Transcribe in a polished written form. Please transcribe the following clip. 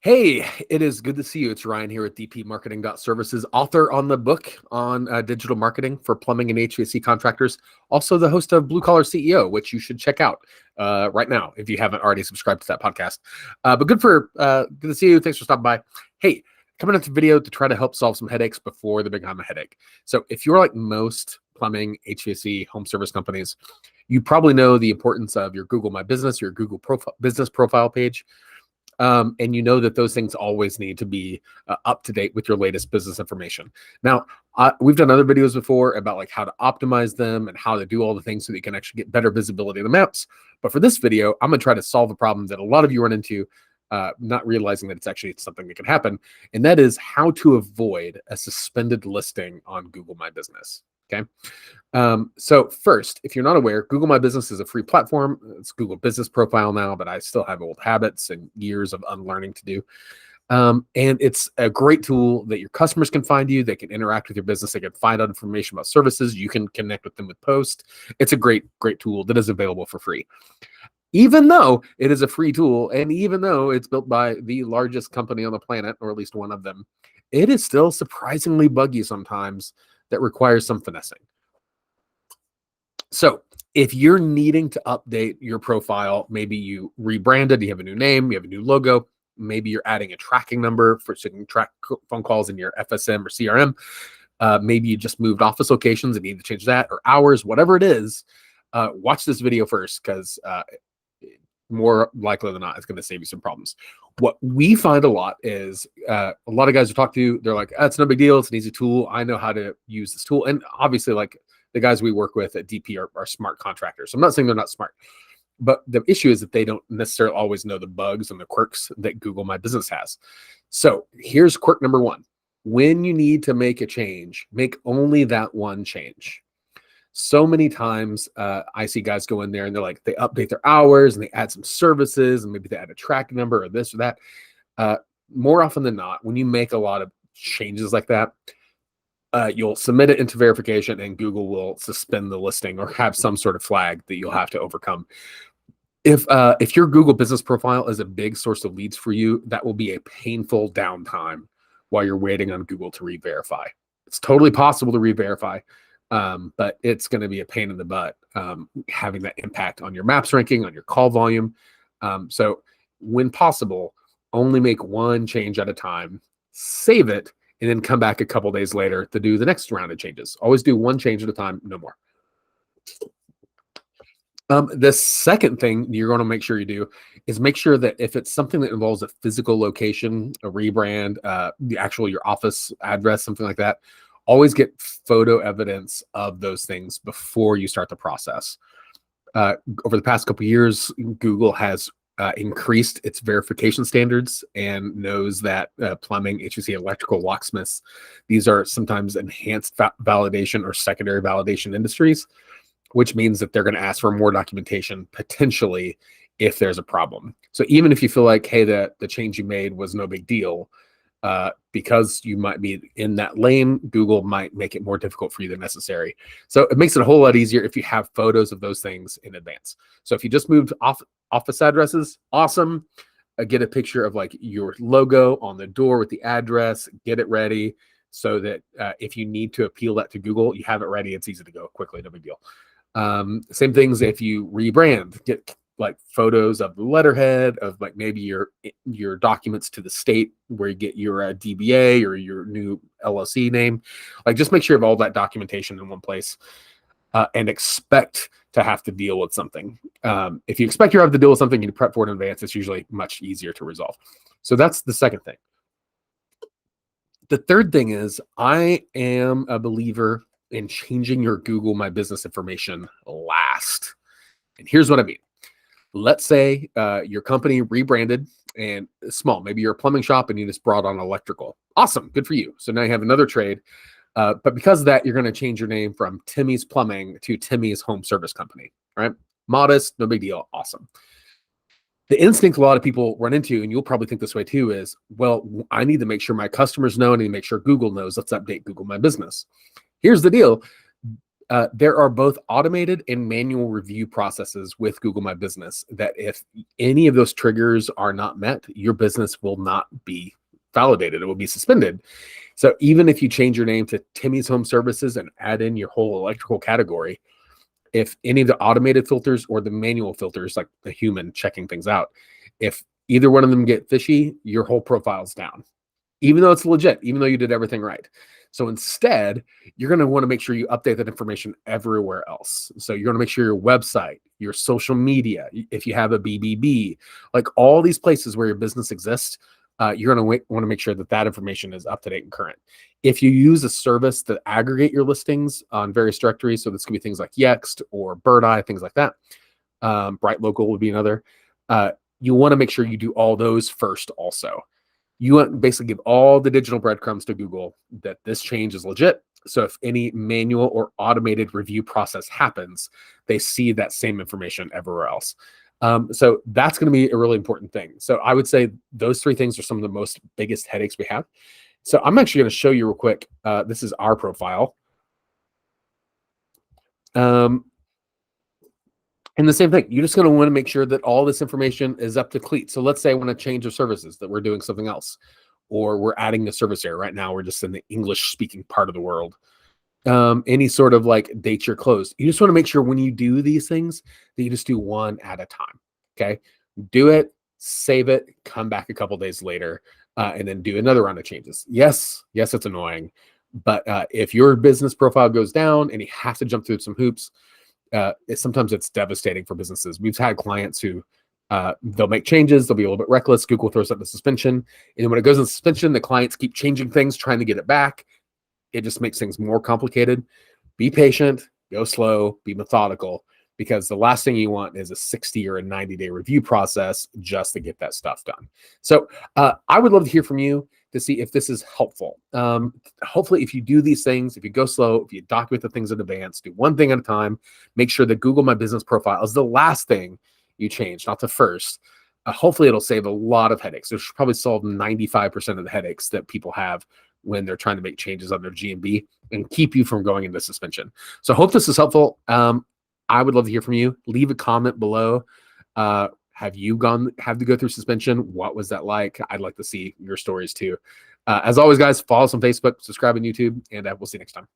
Hey, it is good to see you. It's Ryan here at DP Marketing.Services, author on the book on digital marketing for plumbing and HVAC contractors. Also the host of Blue Collar CEO, which you should check out right now if you haven't already subscribed to that podcast. But good to see you. Thanks for stopping by. Hey, coming into the video to try to help solve some headaches before they become a headache. So if you're like most plumbing, HVAC, home service companies, you probably know the importance of your Google My Business, your Google business profile page. And you know that those things always need to be up to date with your latest business information. Now, we've done other videos before about like how to optimize them and how to do all the things so that you can actually get better visibility of the maps. But for this video, I'm going to try to solve a problem that a lot of you run into, not realizing that it's actually something that can happen. And that is how to avoid a suspended listing on Google My Business. Okay. So first, if you're not aware, Google My Business is a free platform. It's Google Business Profile now, but I still have old habits and years of unlearning to do. And it's a great tool that your customers can find you. They can interact with your business. They can find out information about services. You can connect with them with posts. It's a great tool that is available for free. Even though it is a free tool, and even though it's built by the largest company on the planet, or at least one of them, it is still surprisingly buggy sometimes. That requires some finessing. So if you're needing to update your profile, maybe you rebranded, you have a new name, you have a new logo, maybe you're adding a tracking number for so you can track phone calls in your FSM or CRM. Maybe you just moved office locations and need to change that, or hours, whatever it is. Watch this video first, because more likely than not, it's going to save you some problems. What we find a lot is a lot of guys we talk to, they're like, it's no big deal. It's an easy tool. I know how to use this tool. And obviously, like the guys we work with at DP are smart contractors. So I'm not saying they're not smart, but the issue is that they don't necessarily always know the bugs and the quirks that Google My Business has. So here's quirk number one. When you need to make a change, make only that one change. So many times I see guys go in there and they're like, they update their hours and they add some services and maybe they add a tracking number or this or that. More often than not, when you make a lot of changes like that, you'll submit it into verification and Google will suspend the listing or have some sort of flag that you'll have to overcome. If your Google business profile is a big source of leads for you, that will be a painful downtime while you're waiting on Google to re-verify. It's totally possible to re-verify. But it's going to be a pain in the butt having that impact on your maps ranking, on your call volume. So when possible, only make one change at a time, save it, and then come back a couple days later to do the next round of changes. Always do one change at a time, no more. The second thing you're going to make sure you do is make sure that if it's something that involves a physical location, a rebrand, your office address, something like that, always get photo evidence of those things before you start the process. Over the past couple of years, Google has increased its verification standards and knows that plumbing, HVAC, electrical, locksmiths, these are sometimes enhanced validation or secondary validation industries, which means that they're going to ask for more documentation potentially if there's a problem. So even if you feel like, hey, the change you made was no big deal, because you might be in that lane, Google might make it more difficult for you than necessary. So it makes it a whole lot easier if you have photos of those things in advance. So if you just moved office addresses, awesome. Get a picture of like your logo on the door with the address, get it ready so that if you need to appeal that to Google, you have it ready. It's easy to go quickly, no big deal. Same things if you rebrand, get like photos of the letterhead of like maybe your documents to the state where you get your DBA or your new LLC name. Like just make sure you have all that documentation in one place and expect to have to deal with something. If you expect you have to deal with something, you prep for it in advance. It's usually much easier to resolve. So that's the second thing. The third thing is I am a believer in changing your Google My Business information last. And here's what I mean. Let's say your company rebranded and it's small. Maybe you're a plumbing shop and you just brought on electrical. Awesome. Good for you. So now you have another trade. But because of that, you're going to change your name from Timmy's Plumbing to Timmy's Home Service Company. Right? Modest, no big deal. Awesome. The instinct a lot of people run into, and you'll probably think this way too, is, well, I need to make sure my customers know. I need to make sure Google knows. Let's update Google My Business. Here's the deal. There are both automated and manual review processes with Google My Business that if any of those triggers are not met, your business will not be validated. It will be suspended. So even if you change your name to Timmy's Home Services and add in your whole electrical category, if any of the automated filters or the manual filters, like the human checking things out, if either one of them get fishy, your whole profile's down, even though it's legit, even though you did everything right. So instead, you're going to want to make sure you update that information everywhere else. So you're going to make sure your website, your social media, if you have a BBB, like all these places where your business exists, you're going to want to make sure that that information is up to date and current. If you use a service to aggregate your listings on various directories, so this could be things like Yext or Birdeye, things like that. Bright Local would be another. You want to make sure you do all those first also. You want to basically give all the digital breadcrumbs to Google that this change is legit. So if any manual or automated review process happens, they see that same information everywhere else. So that's going to be a really important thing. So I would say those three things are some of the most biggest headaches we have. So I'm actually going to show you real quick. This is our profile. And the same thing, you're just going to want to make sure that all this information is up to cleat. So let's say I want to change our services, that we're doing something else, or we're adding a service area. Right now, we're just in the English speaking part of the world. Any sort of like dates you're closed. You just want to make sure when you do these things that you just do one at a time. Okay. Do it, save it, come back a couple days later, and then do another round of changes. Yes, it's annoying. But if your business profile goes down and you have to jump through some hoops, sometimes it's devastating for businesses. We've had clients who they'll make changes, they'll be a little bit reckless. Google throws up the suspension, and then when it goes in suspension, the clients keep changing things, trying to get it back. It just makes things more complicated. Be patient, go slow, be methodical, because the last thing you want is a 60 or a 90-day review process just to get that stuff done. So I would love to hear from you to see if this is helpful. Hopefully, if you do these things, if you go slow, if you document the things in advance, do one thing at a time, make sure that Google My Business profile is the last thing you change, not the first. Hopefully, it'll save a lot of headaches. It should probably solve 95% of the headaches that people have when they're trying to make changes on their GMB and keep you from going into suspension. So I hope this is helpful. I would love to hear from you. Leave a comment below. Have you had to go through suspension? What was that like? I'd like to see your stories too. As always, guys, follow us on Facebook, subscribe on YouTube, and we'll see you next time.